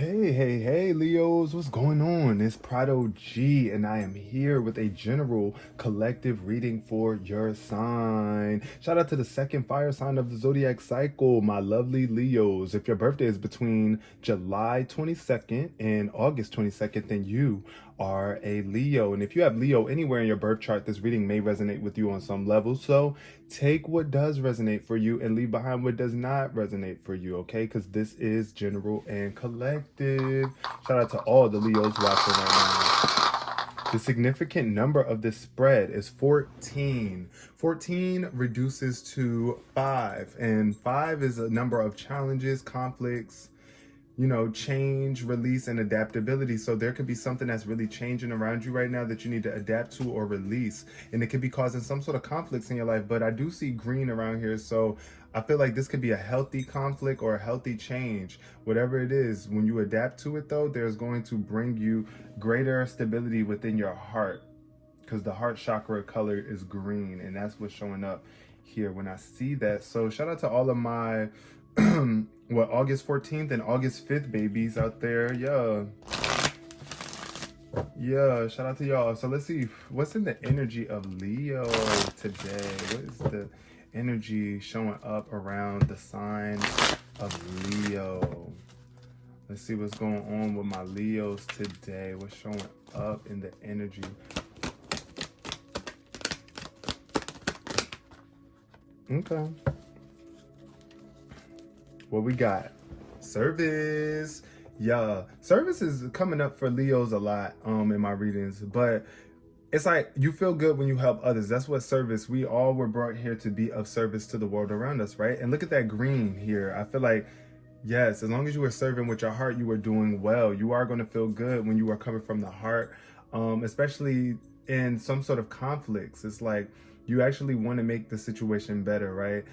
Hey, Leos, what's going on? It's Prado G, and I am here with a general collective reading for your sign. Shout out to the second fire sign of the zodiac cycle, my lovely Leos. If your birthday is between July 22nd and August 22nd, then you are a Leo. And if you have Leo anywhere in your birth chart, this reading may resonate with you on some level. So take what does resonate for you and leave behind what does not resonate for you, okay? Because this is general and collective. Shout out to all the Leos watching right now. The significant number of this spread is 14. 14 reduces to 5, and 5 is a number of challenges, conflicts, change, release, and adaptability. So there could be something that's really changing around you right now that you need to adapt to or release. And it could be causing some sort of conflicts in your life. But I do see green around here. So I feel like this could be a healthy conflict or a healthy change. Whatever it is, when you adapt to it, though, there's going to bring you greater stability within your heart. Because the heart chakra color is green. And that's what's showing up here when I see that. So shout out to all of my August 14th and August 5th babies out there. Yeah, shout out to y'all. So let's see what's in the energy of Leo today. What is the energy showing up around the sign of Leo? Let's see what's going on with my Leos today. What's showing up in the energy? Okay. What we got? Service. Yeah, service is coming up for Leos a lot in my readings, but it's like you feel good when you help others. That's what service, we all were brought here to be of service to the world around us, right? And look at that green here. I feel like, yes, as long as you were serving with your heart, you were doing well. You are going to feel good when you are coming from the heart, especially in some sort of conflicts. It's like you actually want to make the situation better, right?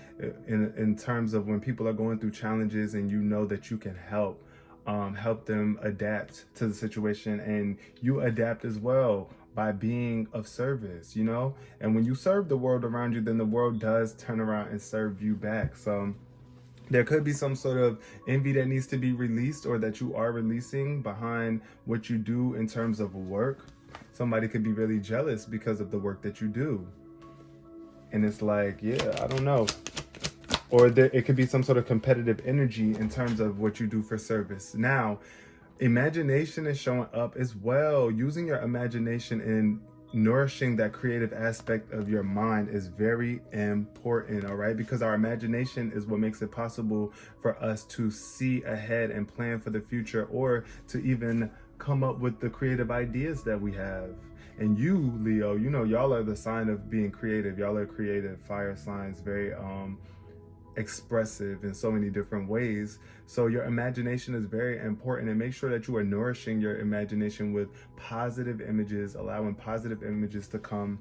In terms of when people are going through challenges and you know that you can help them adapt to the situation, and you adapt as well by being of service, And when you serve the world around you, then the world does turn around and serve you back. So there could be some sort of envy that needs to be released, or that you are releasing behind what you do in terms of work. Somebody could be really jealous because of the work that you do. And it's like, yeah, I don't know. Or it could be some sort of competitive energy in terms of what you do for service. Now, imagination is showing up as well. Using your imagination and nourishing that creative aspect of your mind is very important, all right? Because our imagination is what makes it possible for us to see ahead and plan for the future, or to even come up with the creative ideas that we have. And you, Leo, y'all are the sign of being creative. Y'all are creative fire signs, very expressive in so many different ways. So your imagination is very important, and make sure that you are nourishing your imagination with positive images, allowing positive images to come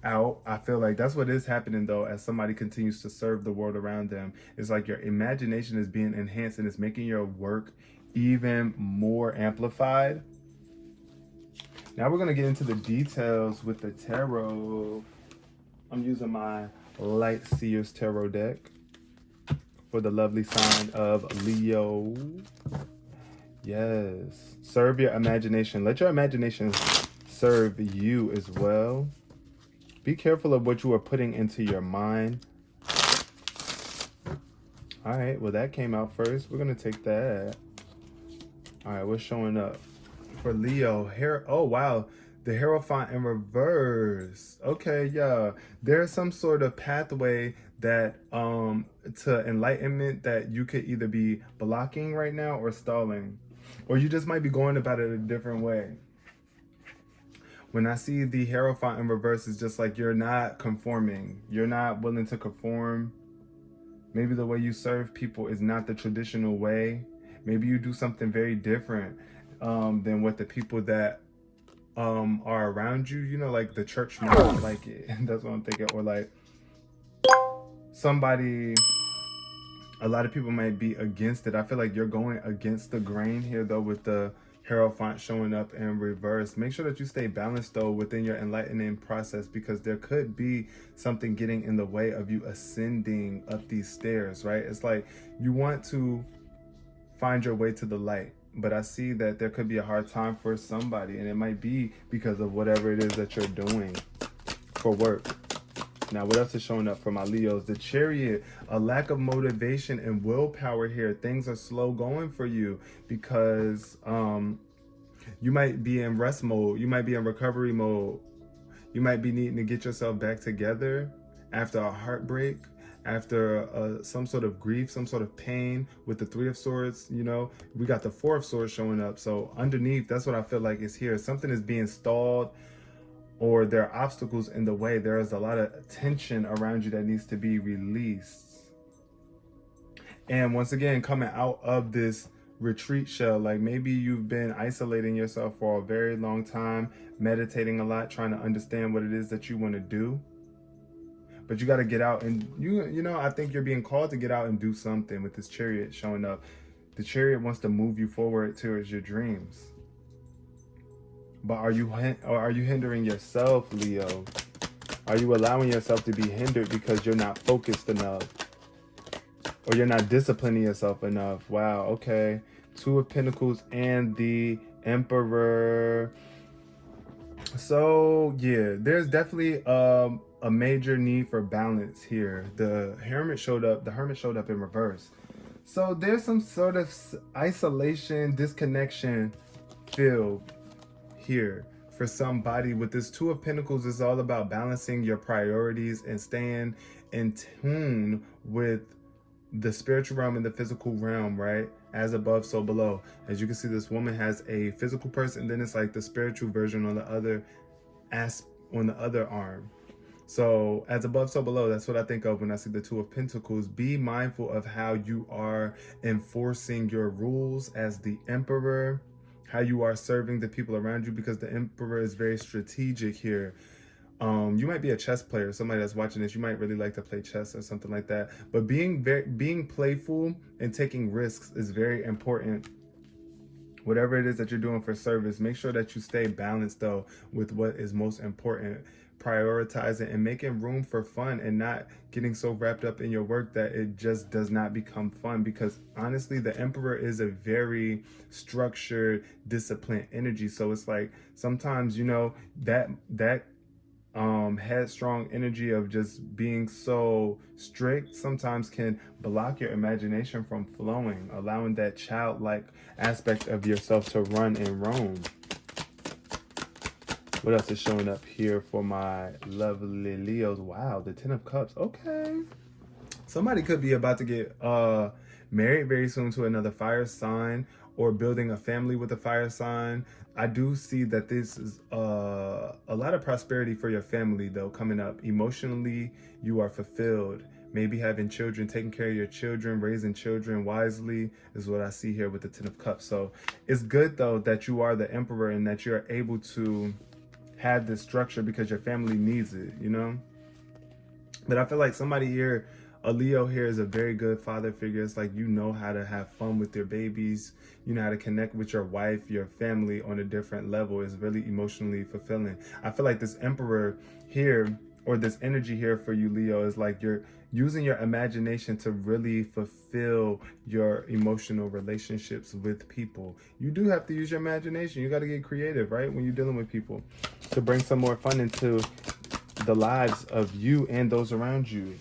out. I feel like that's what is happening, though, as somebody continues to serve the world around them. It's like your imagination is being enhanced, and it's making your work even more amplified. Now we're going to get into the details with the tarot. I'm using my Light Seers Tarot deck for the lovely sign of Leo. Yes. Serve your imagination. Let your imagination serve you as well. Be careful of what you are putting into your mind. All right. Well, that came out first. We're going to take that. All right. What's showing up for Leo? Here. Oh, wow. The Hierophant in reverse. Okay, yeah. There's some sort of pathway that to enlightenment that you could either be blocking right now or stalling, or you just might be going about it a different way. When I see the Hierophant in reverse, it's just like you're not conforming. You're not willing to conform. Maybe the way you serve people is not the traditional way. Maybe you do something very different than what the people that are around you, like the church might not like it. That's what I'm thinking. Or like somebody, a lot of people might be against it. I feel like you're going against the grain here, though, with the Hierophant showing up in reverse. Make sure that you stay balanced, though, within your enlightening process, because there could be something getting in the way of you ascending up these stairs, right? It's like you want to find your way to the light, but I see that there could be a hard time for somebody, and it might be because of whatever it is that you're doing for work. Now, what else is showing up for my Leos? The Chariot, a lack of motivation and willpower here. Things are slow going for you because you might be in rest mode. You might be in recovery mode. You might be needing to get yourself back together after a heartbreak, after some sort of grief, some sort of pain. With the Three of Swords, you know, we got the Four of Swords showing up. So underneath, that's what I feel like is here. Something is being stalled, or there are obstacles in the way. There is a lot of tension around you that needs to be released. And once again, coming out of this retreat shell, like maybe you've been isolating yourself for a very long time, meditating a lot, trying to understand what it is that you want to do. But you got to get out, and you know, I think you're being called to get out and do something with this Chariot showing up. The Chariot wants to move you forward towards your dreams. But are you hindering yourself, Leo? Are you allowing yourself to be hindered because you're not focused enough? Or you're not disciplining yourself enough? Wow, okay. Two of Pentacles and the Emperor. So, yeah, there's definitely a major need for balance here. The Hermit showed up. The Hermit showed up in reverse. So there's some sort of isolation, disconnection feel here for somebody. With this Two of Pentacles, is all about balancing your priorities and staying in tune with the spiritual realm and the physical realm, right? As above, so below. As you can see, this woman has a physical person, and then it's like the spiritual version on the other arm. So as above, so below, that's what I think of when I see the Two of Pentacles. Be mindful of how you are enforcing your rules as the Emperor, how you are serving the people around you, because the Emperor is very strategic here. You might be a chess player, somebody that's watching this, you might really like to play chess or something like that. But being playful and taking risks is very important. Whatever it is that you're doing for service, make sure that you stay balanced though with what is most important. Prioritizing and making room for fun, and not getting so wrapped up in your work that it just does not become fun. Because honestly, the Emperor is a very structured, disciplined energy. So it's like sometimes, you know, that headstrong energy of just being so strict sometimes can block your imagination from flowing, allowing that childlike aspect of yourself to run and roam. What else is showing up here for my lovely Leos? Wow, the Ten of Cups. Okay. Somebody could be about to get married very soon to another fire sign, or building a family with a fire sign. I do see that this is a lot of prosperity for your family though coming up. Emotionally, you are fulfilled. Maybe having children, taking care of your children, raising children wisely is what I see here with the Ten of Cups. So it's good though that you are the Emperor and that you're able to have this structure because your family needs it, you know? But I feel like somebody here, a Leo here, is a very good father figure. It's like you know how to have fun with your babies. You know how to connect with your wife, your family on a different level. It's really emotionally fulfilling. I feel like this Emperor here, or this energy here for you, Leo, is like you're using your imagination to really fulfill your emotional relationships with people. You do have to use your imagination. You got to get creative, right? When you're dealing with people, to bring some more fun into the lives of you and those around you.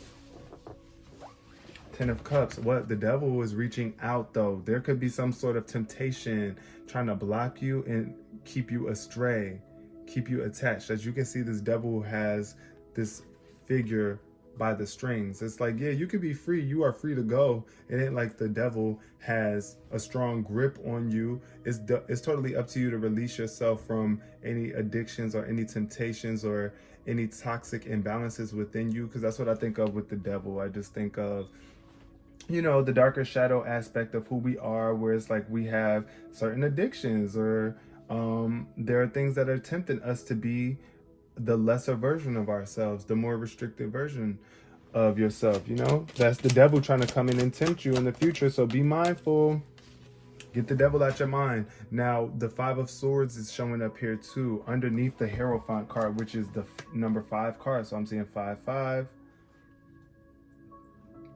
Ten of Cups. What? The devil is reaching out though. There could be some sort of temptation trying to block you and keep you astray, keep you attached. As you can see, this devil has this figure by the strings. It's like, yeah, you could be free. You are free to go. It ain't like the devil has a strong grip on you. It's totally up to you to release yourself from any addictions or any temptations or any toxic imbalances within you. Because that's what I think of with the devil. I just think of, you know, the darker shadow aspect of who we are, where it's like we have certain addictions, or there are things that are tempting us to be the lesser version of ourselves, the more restricted version of yourself, you know? That's the devil trying to come in and tempt you in the future. So be mindful. Get the devil out your mind. Now, the Five of Swords is showing up here too, underneath the Hierophant card, which is the number 5 card. So I'm seeing 5, 5.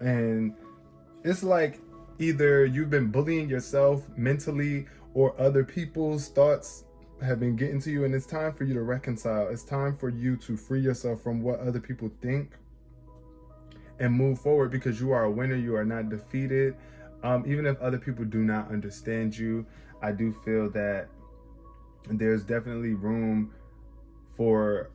And it's like either you've been bullying yourself mentally, or other people's thoughts have been getting to you, and it's time for you to reconcile. It's time for you to free yourself from what other people think and move forward, because you are a winner. You are not defeated. Even if other people do not understand you, I do feel that there's definitely room for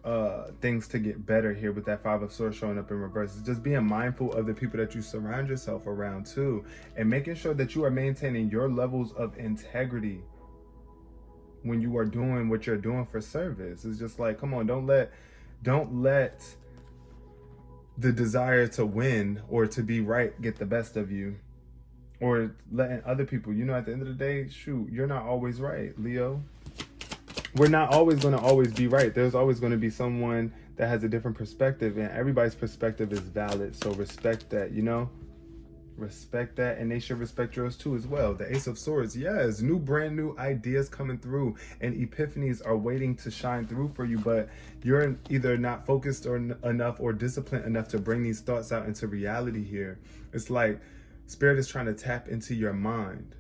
things to get better here with that Five of Swords showing up in reverse. It's just being mindful of the people that you surround yourself around too, and making sure that you are maintaining your levels of integrity when you are doing what you're doing for service. It's just like, come on, don't let the desire to win or to be right get the best of you, or letting other people, at the end of the day, shoot, you're not always right, Leo. We're not always going to always be right. There's always going to be someone that has a different perspective, and everybody's perspective is valid. So respect that, respect that, and they should respect yours too as well. The Ace of Swords, yes, brand new ideas coming through, and epiphanies are waiting to shine through for you, but you're either not focused enough or disciplined enough to bring these thoughts out into reality here. It's like Spirit is trying to tap into your mind.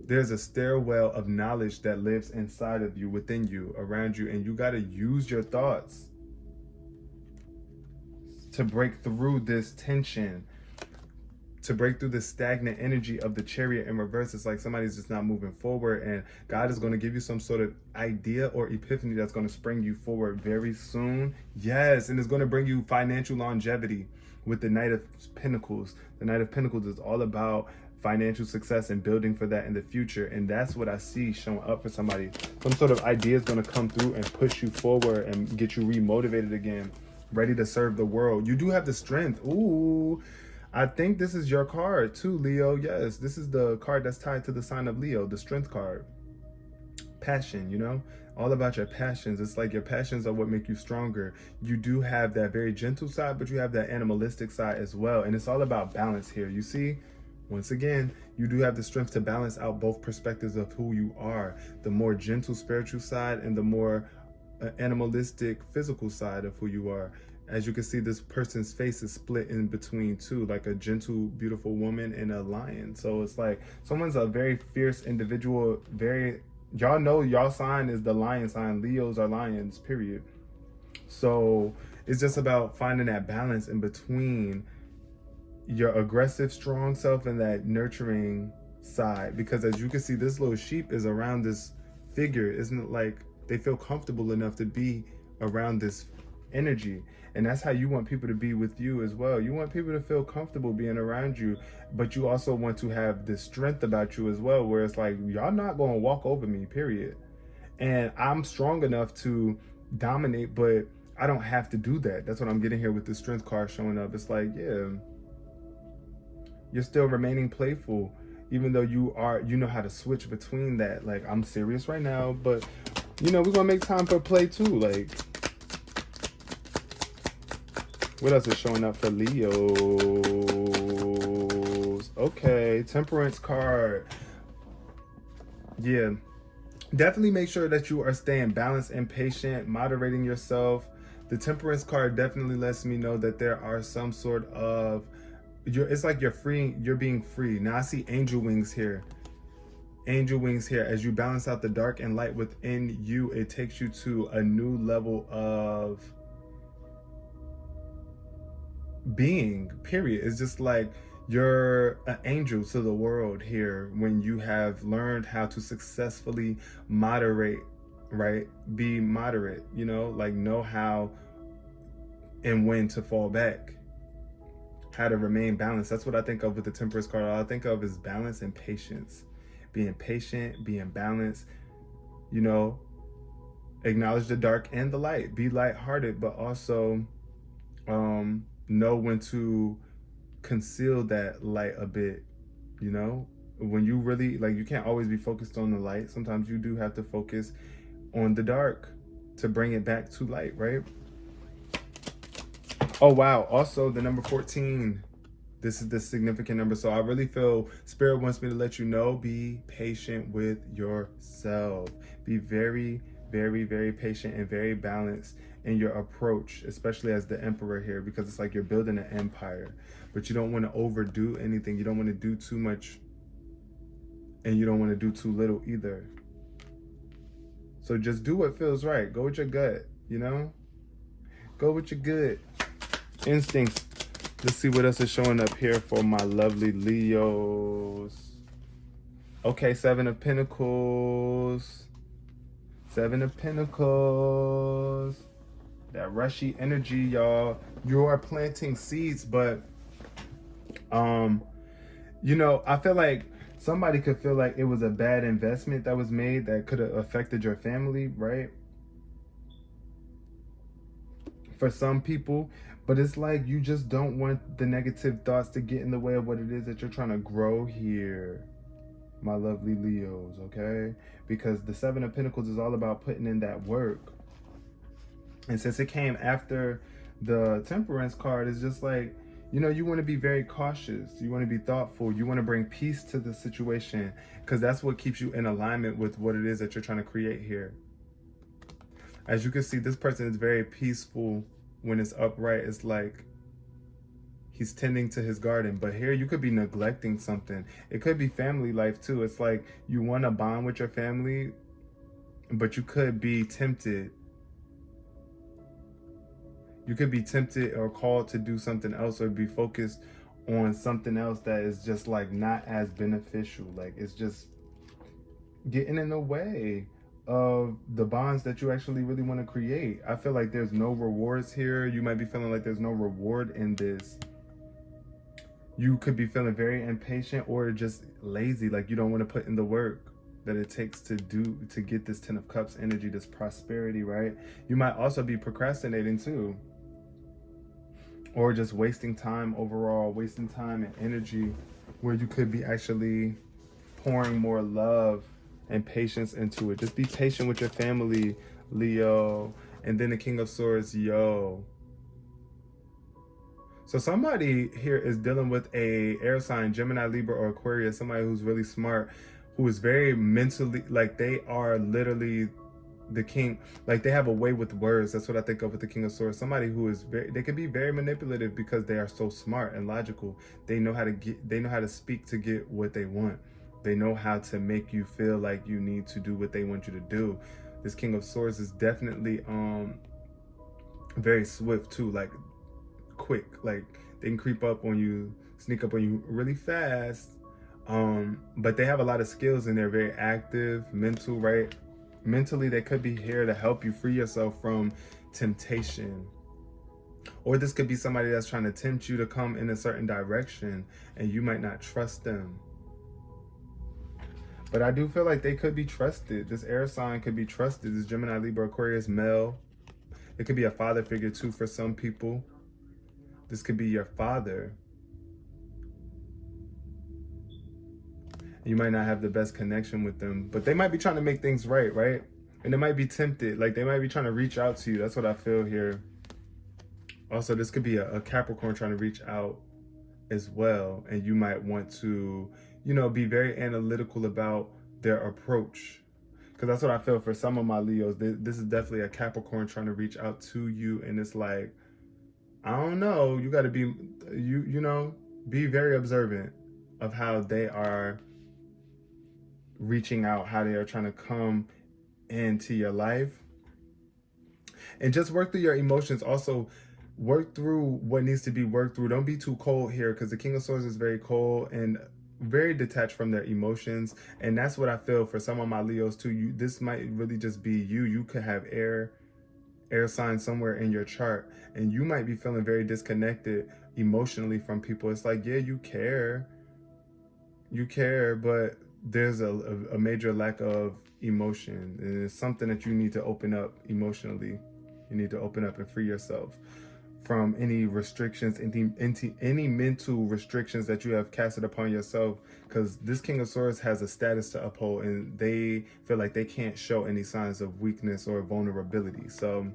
There's a stairwell of knowledge that lives inside of you, within you, around you, and you got to use your thoughts to break through this tension, to break through the stagnant energy of the Chariot in reverse. It's like somebody's just not moving forward, and God is going to give you some sort of idea or epiphany that's going to spring you forward very soon. Yes, and it's going to bring you financial longevity with the Knight of Pentacles. The Knight of Pentacles is all about financial success and building for that in the future, and that's what I see showing up for somebody. Some sort of idea is going to come through and push you forward and get you remotivated again, ready to serve the world. You do have the strength. Ooh, I think this is your card too, Leo. Yes, this is the card that's tied to the sign of Leo, the strength card. Passion, all about your passions. It's like your passions are what make you stronger. You do have that very gentle side, but you have that animalistic side as well, and it's all about balance here. You see, once again, you do have the strength to balance out both perspectives of who you are, the more gentle spiritual side and the more animalistic physical side of who you are. As you can see, this person's face is split in between two, like a gentle, beautiful woman and a lion. So it's like someone's a very fierce individual. Y'all know y'all sign is the lion sign. Leos are lions, period. So it's just about finding that balance in between your aggressive, strong self and that nurturing side. Because as you can see, this little sheep is around this figure. Isn't it like they feel comfortable enough to be around this energy? And that's how you want people to be with you as well. You want people to feel comfortable being around you, but you also want to have this strength about you as well, where it's like, y'all not going to walk over me, period. And I'm strong enough to dominate, but I don't have to do that. That's what I'm getting here with the strength card showing up. It's like, yeah, you're still remaining playful, even though you know how to switch between that. Like, I'm serious right now, but we're gonna make time for play too. Like, what else is showing up for Leos? Okay, Temperance card. Yeah, definitely make sure that you are staying balanced and patient, moderating yourself. The Temperance card definitely lets me know that there are some sort of, it's like you're being free. Now I see angel wings here. Angel wings here. As you balance out the dark and light within you, it takes you to a new level of being, period. It's just like you're an angel to the world here when you have learned how to successfully moderate, right? Be moderate, like know how and when to fall back, how to remain balanced. That's what I think of with the Temperance card. All I think of is balance and patience. Being patient, being balanced, acknowledge the dark and the light. Be lighthearted, but also know when to conceal that light a bit, when you really, like, you can't always be focused on the light. Sometimes you do have to focus on the dark to bring it back to light, right? Oh, wow. Also, the number 14. This is the significant number. So I really feel Spirit wants me to let you know, be patient with yourself. Be very, very, very patient and very balanced in your approach, especially as the emperor here, because it's like you're building an empire, but you don't want to overdo anything. You don't want to do too much, and you don't want to do too little either. So just do what feels right. Go with your gut, you know? Go with your good instincts. Let's see what else is showing up here for my lovely Leos. Okay, Seven of Pentacles. Seven of Pentacles. That rushy energy, y'all. You are planting seeds, but you know, I feel like somebody could feel like it was a bad investment that was made that could have affected your family, right? For some people, but it's like you just don't want the negative thoughts to get in the way of what it is that you're trying to grow here, my lovely Leos, okay? Because the Seven of Pentacles is all about putting in that work. And since it came after the Temperance card, it's just like, you know, you want to be very cautious. You want to be thoughtful. You want to bring peace to the situation, because that's what keeps you in alignment with what it is that you're trying to create here. As you can see, this person is very peaceful when it's upright. It's like he's tending to his garden. But here you could be neglecting something. It could be family life too. It's like you want to bond with your family, but you could be tempted. You could be tempted or called to do something else, or be focused on something else that is just like not as beneficial. Like it's just getting in the way of the bonds that you actually really want to create. I feel like there's no rewards here. You might be feeling like there's no reward in this. You could be feeling very impatient or just lazy, like you don't want to put in the work that it takes to get this Ten of Cups energy, this prosperity, right? You might also be procrastinating too, or just wasting time overall, wasting time and energy, where you could be actually pouring more love and patience into it. Just be patient with your family, Leo. And then the King of Swords, yo. So somebody here is dealing with a air sign, Gemini, Libra, or Aquarius, somebody who's really smart, who is very mentally, like they are literally the king, like they have a way with words. That's what I think of with the King of Swords. Somebody who is very, they can be very manipulative because they are so smart and logical. They know how to speak to get what they want. They know how to make you feel like you need to do what they want you to do. This King of Swords is definitely very swift too, like quick. Like they can creep up on you, sneak up on you really fast. But they have a lot of skills and they're very active, mental, right? Mentally, they could be here to help you free yourself from temptation. Or this could be somebody that's trying to tempt you to come in a certain direction and you might not trust them. But I do feel like they could be trusted. This air sign could be trusted. This Gemini, Libra, Aquarius, male. It could be a father figure too for some people. This could be your father. You might not have the best connection with them, but they might be trying to make things right, right? And they might be tempted. Like they might be trying to reach out to you. That's what I feel here. Also, this could be a Capricorn trying to reach out as well. And you might want to, you know, be very analytical about their approach. Because that's what I feel for some of my Leos. This is definitely a Capricorn trying to reach out to you. And it's like, I don't know. You got to be, you know, be very observant of how they are reaching out, how they are trying to come into your life. And just work through your emotions. Also, work through what needs to be worked through. Don't be too cold here, because the King of Swords is very cold and very detached from their emotions. And that's what I feel for some of my Leos too. This might really just be you. You could have air sign somewhere in your chart, and you might be feeling very disconnected emotionally from people. It's like, yeah, you care, but there's a major lack of emotion, and it's something that you need to open up emotionally. You need to open up and free yourself from any restrictions, any mental restrictions that you have casted upon yourself, because this King of Swords has a status to uphold, and they feel like they can't show any signs of weakness or vulnerability. So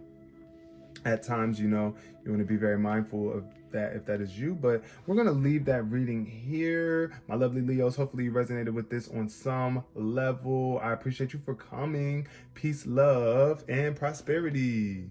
at times, you know, you want to be very mindful of that if that is you. But we're going to leave that reading here. My lovely Leos, hopefully you resonated with this on some level. I appreciate you for coming. Peace, love, and prosperity.